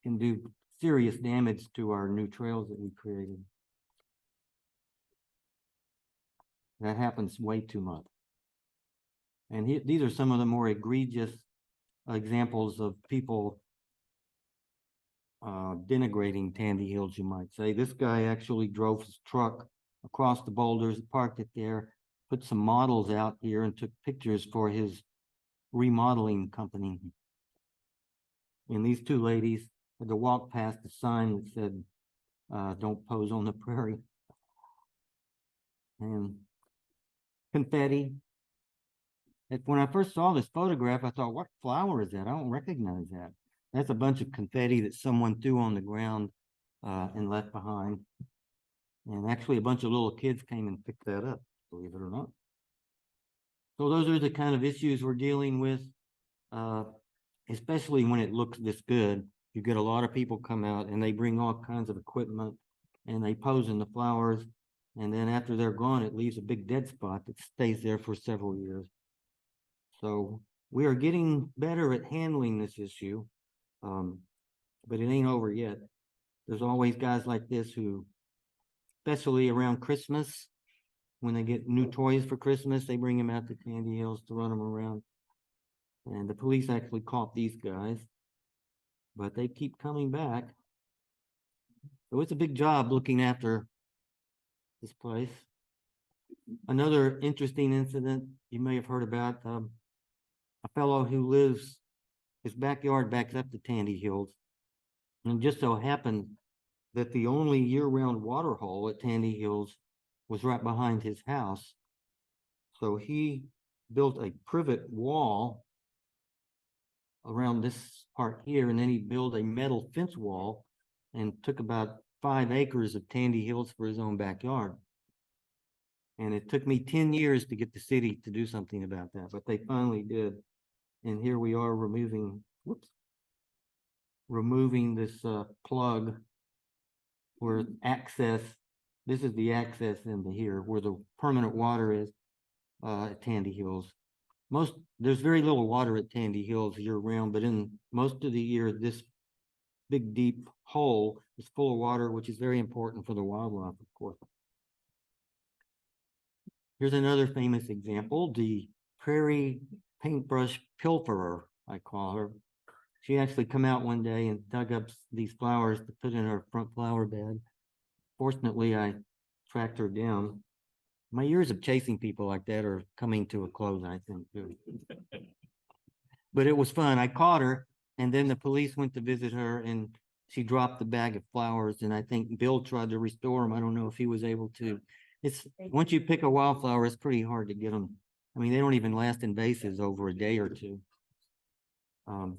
can do serious damage to our new trails that we created. That happens way too much. And these are some of the more egregious examples of people denigrating Tandy Hills, you might say. This guy actually drove his truck across the boulders, parked it there, put some models out here and took pictures for his remodeling company. And these two ladies had to walk past a sign that said, don't pose on the prairie. And confetti. When I first saw this photograph, I thought, what flower is that? I don't recognize that. That's a bunch of confetti that someone threw on the ground and left behind. And actually a bunch of little kids came and picked that up, believe it or not. So those are the kind of issues we're dealing with, especially when it looks this good. You get a lot of people come out and they bring all kinds of equipment and they pose in the flowers. And then after they're gone, it leaves a big dead spot that stays there for several years. So we are getting better at handling this issue, but it ain't over yet. There's always guys like this who, especially around Christmas, when they get new toys for Christmas, they bring them out to Tandy Hills to run them around. And the police actually caught these guys, but they keep coming back. So it's a big job looking after this place. Another interesting incident you may have heard about, a fellow who lives, his backyard backs up to Tandy Hills. And it just so happened that the only year-round water hole at Tandy Hills was right behind his house. So he built a privet wall around this part here, and then he built a metal fence wall and took about 5 acres of Tandy Hills for his own backyard. And it took me 10 years to get the city to do something about that, but they finally did. And here we are removing this plug where access, this is the access into here where the permanent water is at Tandy Hills. There's very little water at Tandy Hills year round, but in most of the year, this big deep hole is full of water, which is very important for the wildlife, of course. Here's another famous example, the prairie paintbrush pilferer, I call her. She actually come out one day and dug up these flowers to put in her front flower bed. Fortunately, I tracked her down. My years of chasing people like that are coming to a close, I think. But it was fun. I caught her, and then the police went to visit her, and she dropped the bag of flowers, and I think Bill tried to restore them. I don't know if he was able to. It's once you pick a wildflower, it's pretty hard to get them. I mean, they don't even last in vases over a day or two. And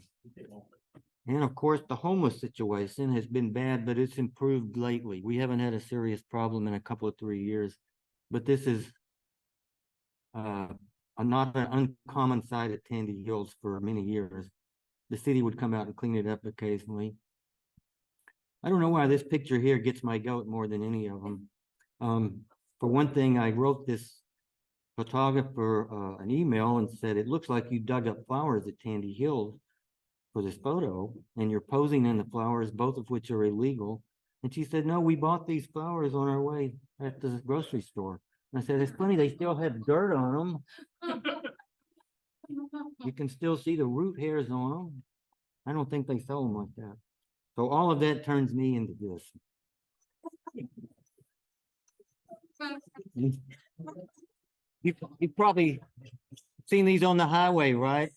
of course, the homeless situation has been bad, but it's improved lately. We haven't had a serious problem in a couple of 3 years, but this is not an uncommon sight at Tandy Hills for many years. The city would come out and clean it up occasionally. I don't know why this picture here gets my goat more than any of them. For one thing, I wrote this photographer an email and said, it looks like you dug up flowers at Tandy Hills for this photo, and you're posing in the flowers, both of which are illegal. And she said, no, we bought these flowers on our way at the grocery store. And I said, it's funny, they still have dirt on them. You can still see the root hairs on them. I don't think they sell them like that. So all of that turns me into this. You've probably seen these on the highway, right?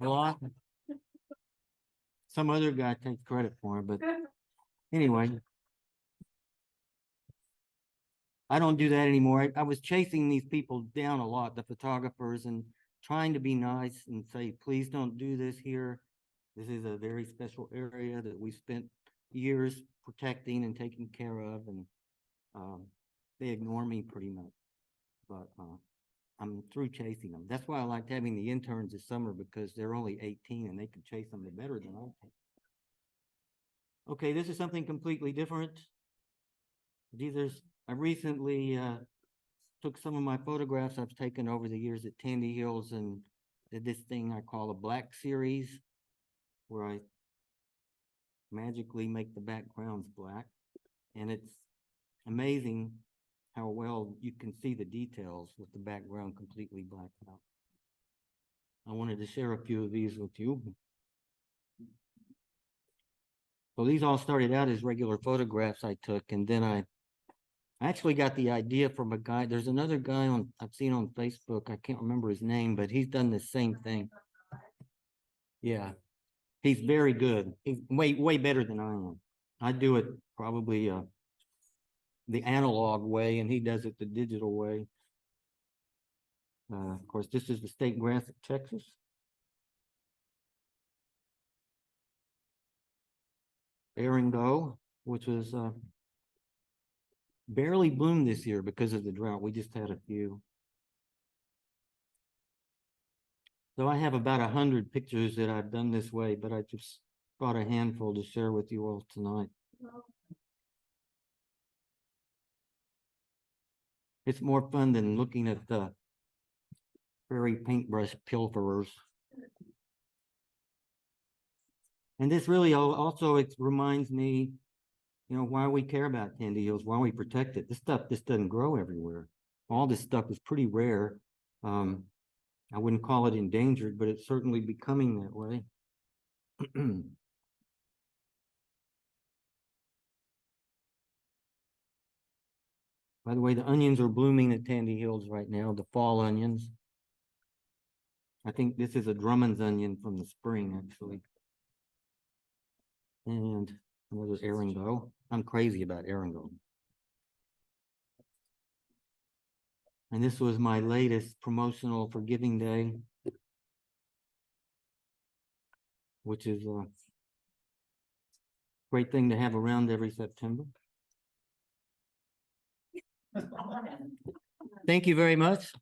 A lot. Some other guy takes credit for it, but anyway. I don't do that anymore. I was chasing these people down a lot, the photographers, and trying to be nice and say, please don't do this here. This is a very special area that we spent years protecting and taking care of, and they ignore me pretty much. But I'm through chasing them. That's why I liked having the interns this summer, because they're only 18 and they can chase them better than I can. Okay, this is something completely different. I recently took some of my photographs I've taken over the years at Tandy Hills and did this thing I call a black series, where I magically make the backgrounds black. And it's amazing how well you can see the details with the background completely blacked out. I wanted to share a few of these with you. So these all started out as regular photographs I took, and then I actually got the idea from a guy. There's another guy I've seen on Facebook. I can't remember his name, but he's done the same thing. Yeah, he's very good. He's way better than I am. I do it probably the analog way, and he does it the digital way. Of course, this is the state grass of Texas. Eringo, which was barely bloomed this year because of the drought. We just had a few. So I have about 100 pictures that I've done this way, but I just brought a handful to share with you all tonight. It's more fun than looking at the prairie paintbrush pilferers. And this really also, it reminds me, you know, why we care about Tandy Hills, why we protect it. This stuff just doesn't grow everywhere. All this stuff is pretty rare. I wouldn't call it endangered, but it's certainly becoming that way. By the way, the onions are blooming at Tandy Hills right now, the fall onions. I think this is a Drummond's onion from the spring, actually. And another eringo. I'm crazy about eringo. And this was my latest promotional for Giving Day, which is a great thing to have around every September. Thank you very much.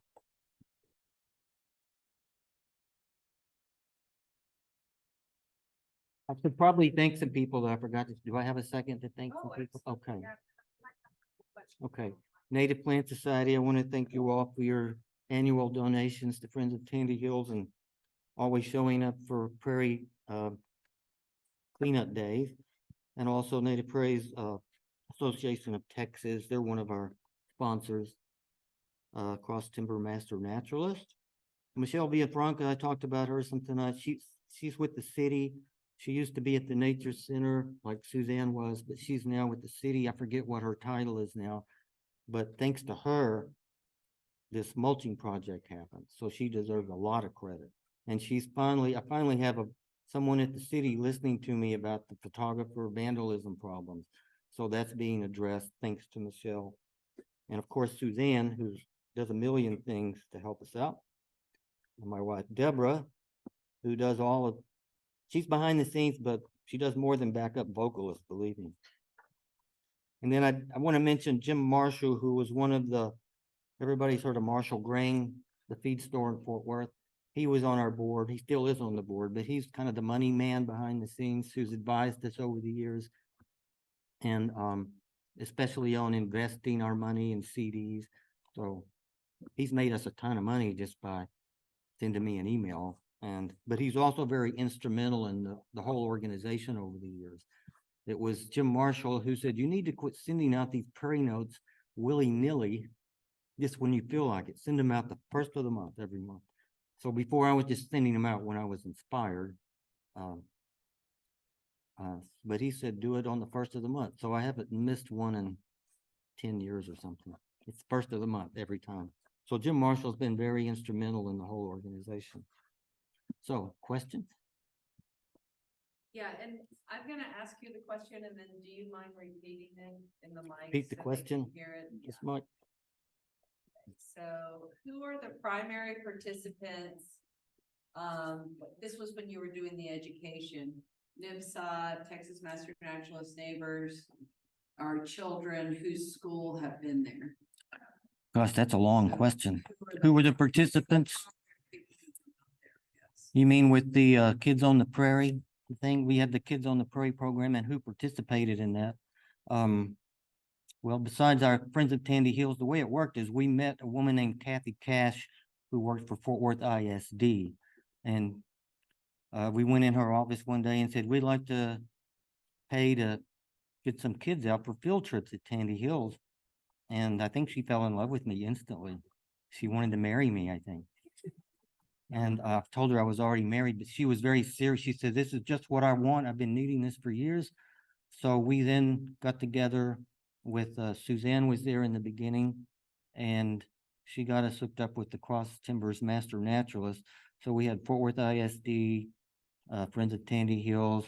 I should probably thank some people that I forgot to. Do I have a second to thank some people? Okay. Okay. Native Plant Society, I want to thank you all for your annual donations to Friends of Tandy Hills and always showing up for Prairie cleanup days. And also Native Prairies Association of Texas. They're one of our sponsors. Cross Timber Master Naturalist. Michelle Villafranca, I talked about her some tonight. She's with the city. She used to be at the Nature Center like Suzanne was, but she's now with the city. I forget what her title is now, but thanks to her, this mulching project happened. So she deserves a lot of credit. And I finally have someone at the city listening to me about the photographer vandalism problems. So that's being addressed thanks to Michelle. And of course, Suzanne, who does a million things to help us out. And my wife, Debora, who does she's behind the scenes, but she does more than backup vocalist, believe me. And then I want to mention Jim Marshall, who was one of everybody's heard of Marshall Grain, the feed store in Fort Worth. He was on our board. He still is on the board, but he's kind of the money man behind the scenes who's advised us over the years. and especially on investing our money in CDs. So he's made us a ton of money just by sending me an email. But he's also very instrumental in the whole organization over the years. It was Jim Marshall who said, you need to quit sending out these prairie notes willy-nilly, just when you feel like it. Send them out the first of the month, every month. So before I was just sending them out when I was inspired. But he said, do it on the first of the month. So I haven't missed one in 10 years or something. It's first of the month every time. So Jim Marshall's been very instrumental in the whole organization. So, questions? Yeah, and I'm gonna ask you the question, and then do you mind repeating it in the mic? Repeat the so they can question. Hear it. Yes, Mike. So who are the primary participants? This was when you were doing the education. NIBSA, Texas Master Naturalist Neighbors, our children whose school have been there. Gosh, that's a long So question. Who were the participants? Yes. You mean with the Kids on the Prairie thing? We had the Kids on the Prairie program, and who participated in that? Well, besides our friends at Tandy Hills, the way it worked is we met a woman named Kathy Cash who worked for Fort Worth ISD. And we went in her office one day and said, we'd like to pay to get some kids out for field trips at Tandy Hills. And I think she fell in love with me instantly. She wanted to marry me, I think. And I told her I was already married, but she was very serious. She said, this is just what I want. I've been needing this for years. So we then got together with Suzanne was there in the beginning, and she got us hooked up with the Cross Timbers Master Naturalist. So we had Fort Worth ISD, Friends of Tandy Hills,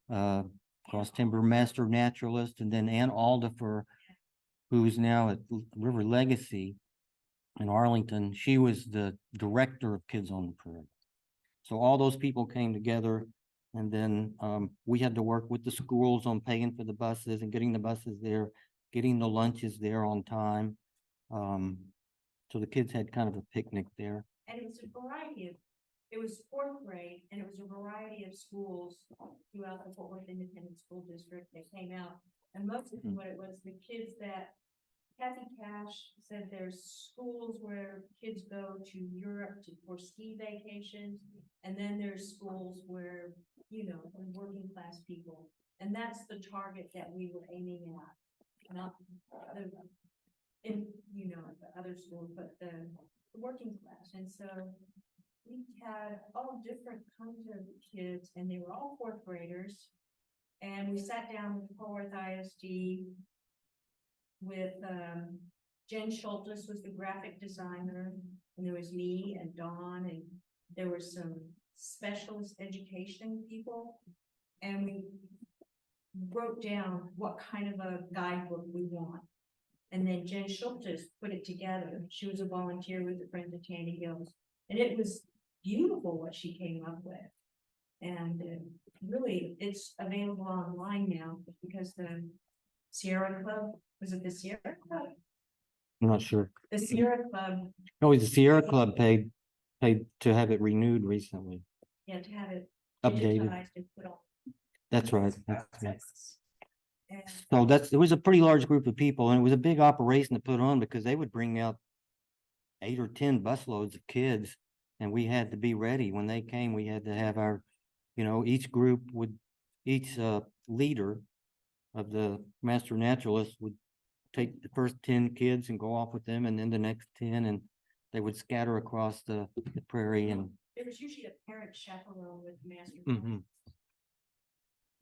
Cross Timber Master Naturalist, and then Ann Aldifer, who's now at River Legacy in Arlington. She was the director of Kids on the Prairie. So all those people came together, and then we had to work with the schools on paying for the buses and getting the buses there, getting the lunches there on time. So the kids had kind of a picnic there. And it was a variety of, it was fourth grade, and it was a variety of schools throughout the Fort Worth Independent School District that came out. And mostly what it was, the kids that Kathy Cash said there's schools where kids go to Europe for ski vacations, and then there's schools where, you know, working class people. And that's the target that we were aiming at, not the, in, you know, the other schools, but the working class. And so we had all different kinds of kids, and they were all fourth graders. And we sat down with Fort Worth ISD with Jen Schultes was the graphic designer, and there was me and Dawn, and there were some specialist education people, and we wrote down what kind of a guidebook we want. And then Jen Schultes put it together. She was a volunteer with the Friends of Tandy Hills, and it was beautiful what she came up with. And really, it's available online now because the Sierra Club, was it the Sierra Club? I'm not sure. The Sierra Club, No, the Sierra Club paid to have it renewed recently. yeah, to have it Updated. digitized and put on. That's right. That's right. And So it was a pretty large group of people, and it was a big operation to put on because they would bring out 8 or 10 busloads of kids, and we had to be ready when they came. We had to have our, you know, each leader of the Master Naturalist would take the first 10 kids and go off with them, and then the next 10, and they would scatter across the prairie. And there was usually a parent chaperone with Master.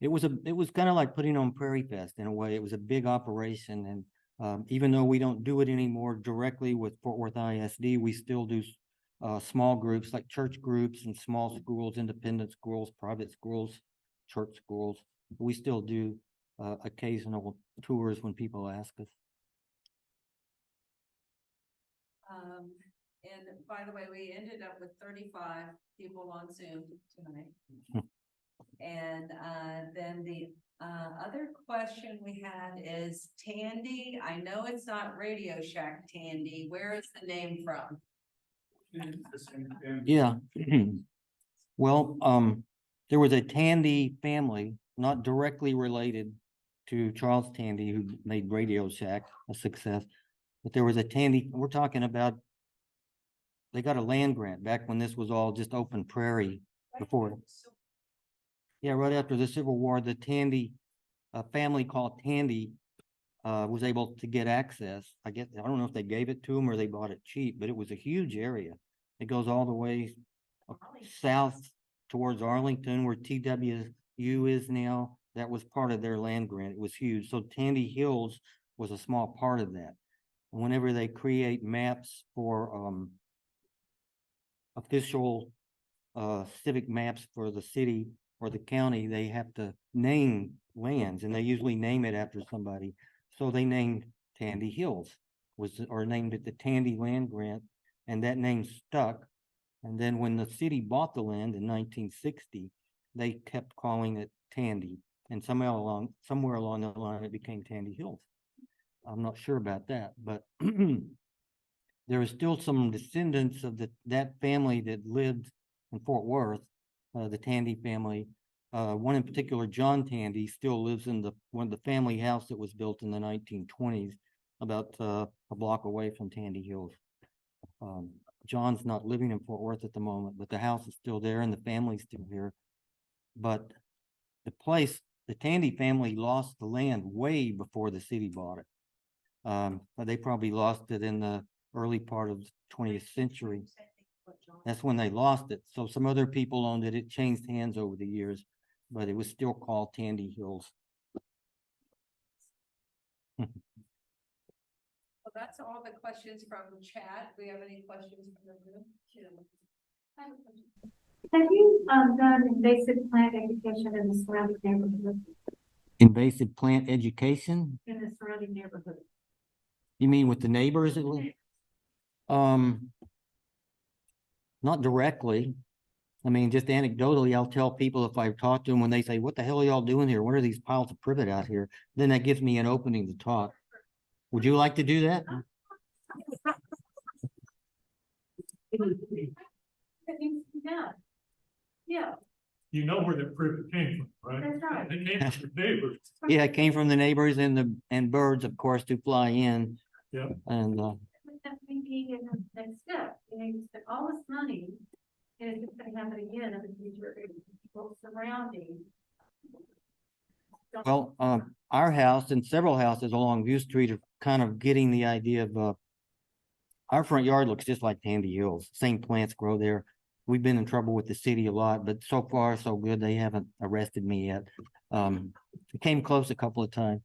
it was kind of like putting on Prairie Fest in a way. It was a big operation, and even though we don't do it anymore directly with Fort Worth ISD, we still do small groups like church groups and small schools, independent schools, private schools, church schools. We still do occasional tours when people ask us. And by the way, we ended up with 35 people on Zoom tonight. And then the other question we had is Tandy. I know it's not Radio Shack Tandy. Where is the name from? Yeah. Well, there was a Tandy family, not directly related, to Charles Tandy, who made Radio Shack a success. But there was a Tandy, we're talking about, they got a land grant back when this was all just open prairie before. Yeah, right after the Civil War, the Tandy, a family called Tandy, was able to get access. I don't know if they gave it to them or they bought it cheap, but it was a huge area. It goes all the way south towards Arlington, where TWU is now. That was part of their land grant. It was huge. So Tandy Hills was a small part of that. Whenever they create maps for official civic maps for the city or the county, they have to name lands, and they usually name it after somebody. So they named Tandy Hills, or named it the Tandy Land Grant, and that name stuck. And then when the city bought the land in 1960, they kept calling it Tandy, and somewhere along the line, it became Tandy Hills. I'm not sure about that, but there is still some descendants of that family that lived in Fort Worth, the Tandy family. One in particular, John Tandy, still lives in one of the family house that was built in the 1920s, about a block away from Tandy Hills. John's not living in Fort Worth at the moment, but the house is still there and the family's still here. But the Tandy family lost the land way before the city bought it. They probably lost it in the early part of the 20th century. That's when they lost it. So some other people owned it. It changed hands over the years, but it was still called Tandy Hills. Well, that's all the questions from chat. Do we have any questions from the room? Have you done invasive plant education in the surrounding neighborhood? Invasive plant education? In the surrounding neighborhood? You mean with the neighbors? Not directly. I mean, just anecdotally, I'll tell people if I talk to them when they say, "What the hell are y'all doing here? What are these piles of privet out here?" Then that gives me an opening to talk. Would you like to do that? Yeah. Yeah, You know where the privet came from, right? that's right. It came from the neighbors. Yeah, it came from the neighbors and birds, of course, to fly in. Yeah. And That's thinking in the next step, you spend all this money, and it's just gonna happen again in the future, people surrounding. well, our house and several houses along View Street are kind of getting the idea of our front yard looks just like Tandy Hills. Same plants grow there. We've been in trouble with the city a lot, but so far so good. They haven't arrested me yet. It came close a couple of times.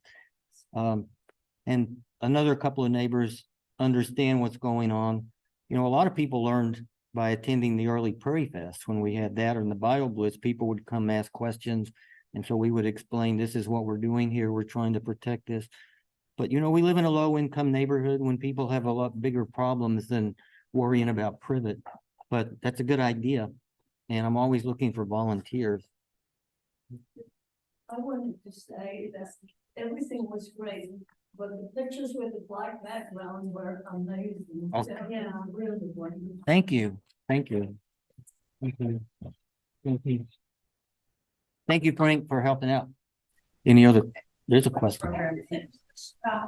And another couple of neighbors understand what's going on. You know, a lot of people learned by attending the early Prairie Fest when we had that, or in the Bio Blitz. People would come ask questions, and so we would explain, this is what we're doing here. We're trying to protect this. But you know, we live in a low income neighborhood when people have a lot bigger problems than worrying about privet. But that's a good idea, and I'm always looking for volunteers. I wanted to say that everything was great, but the pictures with the black background were amazing. Okay. Yeah, really wonderful. Thank you. Thank you. Thank you. Thank you. Thank you, Frank, for helping out. Any other, there's a question.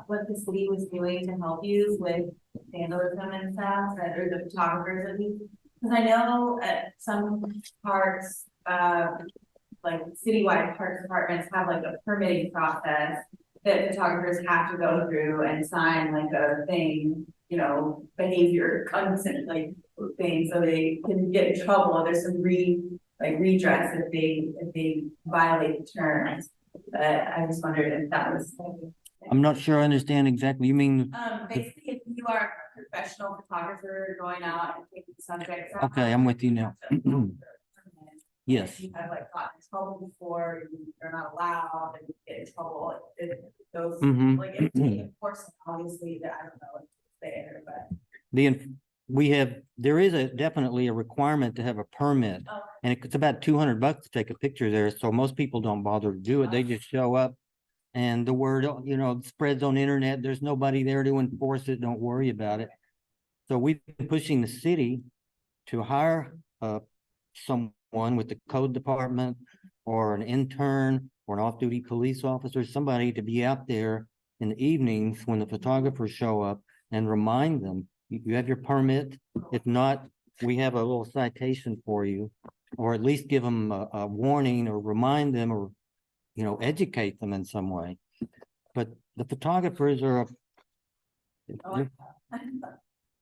What the city was doing to help you with vandalism and stuff, or the photographers at least? Because I know at some parks, like citywide parks departments have like a permitting process that photographers have to go through and sign like a thing, you know, behavior consent like thing, so they can get in trouble. There's some redress if they violate the terms. But I just wondered if that was. I'm not sure I understand exactly. You mean, Basically, if you are a professional photographer going out and taking subjects. okay, I'm with you now. Yes. If you have like gotten in trouble before, you're not allowed, and you get in trouble, if those, Mhm. like, if you enforce them, obviously, that I don't know if it's there, but. There is definitely a requirement to have a permit, Oh. and it's about $200 to take a picture there. So most people don't bother to do it. They just show up, and the word, you know, spreads on the internet. There's nobody there to enforce it. Don't worry about it. So we've been pushing the city to hire someone with the code department or an intern or an off-duty police officer, somebody to be out there in the evenings when the photographers show up and remind them, you have your permit. If not, we have a little citation for you, or at least give them a warning or remind them or, you know, educate them in some way. But the photographers are,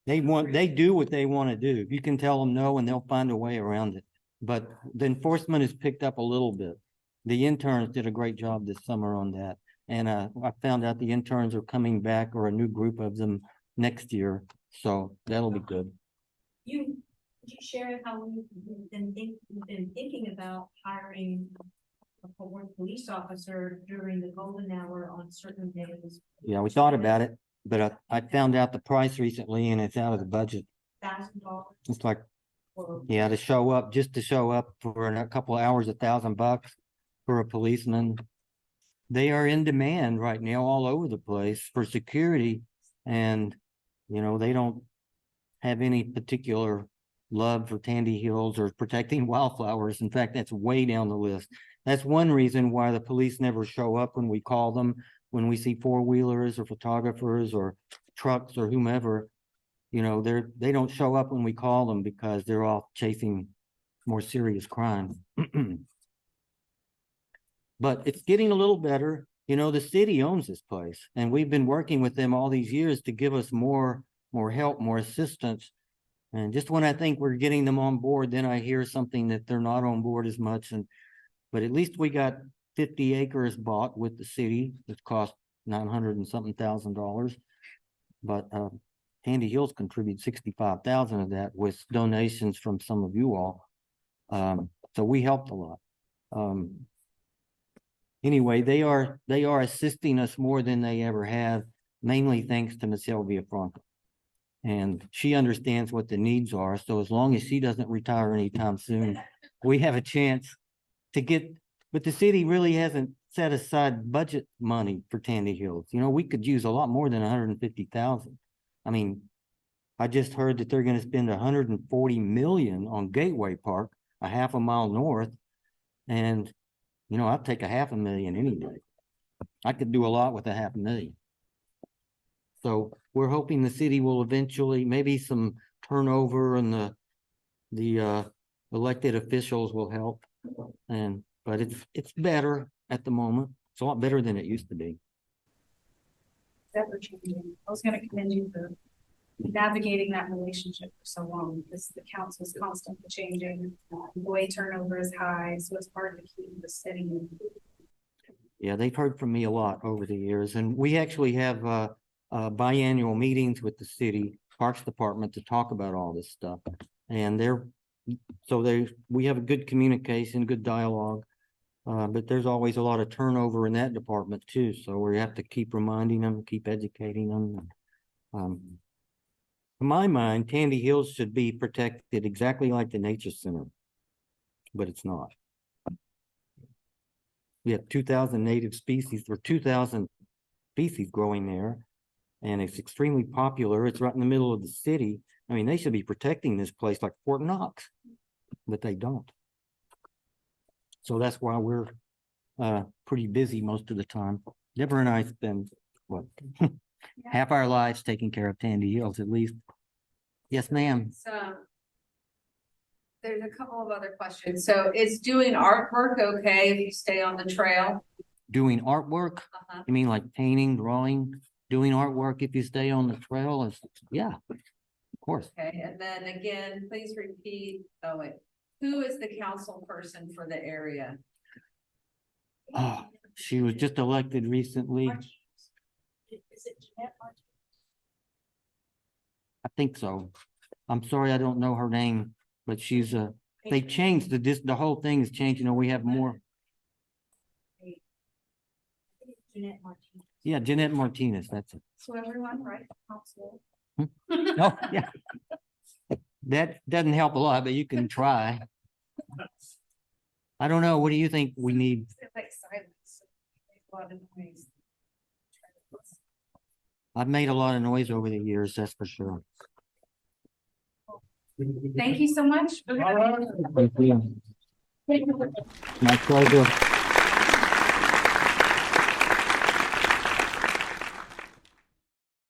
they do what they want to do. You can tell them no and they'll find a way around it. But the enforcement has picked up a little bit. The interns did a great job this summer on that. And I found out the interns are coming back, or a new group of them next year. So that'll be good. Could you share how we've been thinking about hiring a police officer during the golden hour on certain days? Yeah, we thought about it, but I found out the price recently and it's out of the budget. $1,000 It's like, or yeah, just to show up for a couple of hours, $1,000 for a policeman. They are in demand right now all over the place for security, and you know, they don't have any particular love for Tandy Hills or protecting wildflowers. In fact, that's way down the list. That's one reason why the police never show up when we call them, when we see four-wheelers or photographers or trucks or whomever. You know, they don't show up when we call them because they're off chasing more serious crime. But it's getting a little better. You know, the city owns this place, and we've been working with them all these years to give us more help, more assistance. And just when I think we're getting them on board, then I hear something that they're not on board as much. But at least we got 50 acres bought with the city. It cost $900 and something thousand. But Tandy Hills contribute 65,000 of that with donations from some of you all. So we helped a lot. Anyway, they are assisting us more than they ever have, mainly thanks to Miss Sylvia Franco. And she understands what the needs are. So as long as she doesn't retire anytime soon, we have a chance to get, but the city really hasn't set aside budget money for Tandy Hills. You know, we could use a lot more than 150,000. I mean, I just heard that they're going to spend 140 million on Gateway Park, a half a mile north. And, you know, I'd take $500,000 any day. I could do a lot with $500,000. So we're hoping the city will eventually, maybe some turnover and the elected officials will help. But it's better at the moment. It's a lot better than it used to be. Ever changing. I was gonna commend you for navigating that relationship for so long, because the council is constantly changing. The way turnover is high, so it's hard to keep the city. Yeah, they've heard from me a lot over the years, and we actually have biannual meetings with the city Parks Department to talk about all this stuff. And we have a good communication, good dialogue. But there's always a lot of turnover in that department too. So we have to keep reminding them, keep educating them. In my mind, Tandy Hills should be protected exactly like the Nature Center, but it's not. We have 2,000 native species, or 2,000 species growing there, and it's extremely popular. It's right in the middle of the city. I mean, they should be protecting this place like Fort Knox, but they don't. So that's why we're pretty busy most of the time. Deborah and I spend, what, half our lives taking care of Tandy Hills at least. Yes, ma'am. So there's a couple of other questions. So is doing artwork okay if you stay on the trail? Doing artwork? Uh-huh. You mean like painting, drawing? Doing artwork if you stay on the trail is, yeah, of course. Okay, and then again, please repeat, oh wait, who is the council person for the area? Oh, she was just elected recently. Is it Jeanette Martinez? I think so. I'm sorry, I don't know her name, but she's they changed the whole thing is changing. You know, we have more. Jeanette Martinez. Yeah, Jeanette Martinez, that's it. So everyone, right? Council. Oh, yeah. That doesn't help a lot, but you can try. I don't know. What do you think we need? Like silence. A lot of noise. I've made a lot of noise over the years, that's for sure. Thank you so much. All right. Thank you. My pleasure.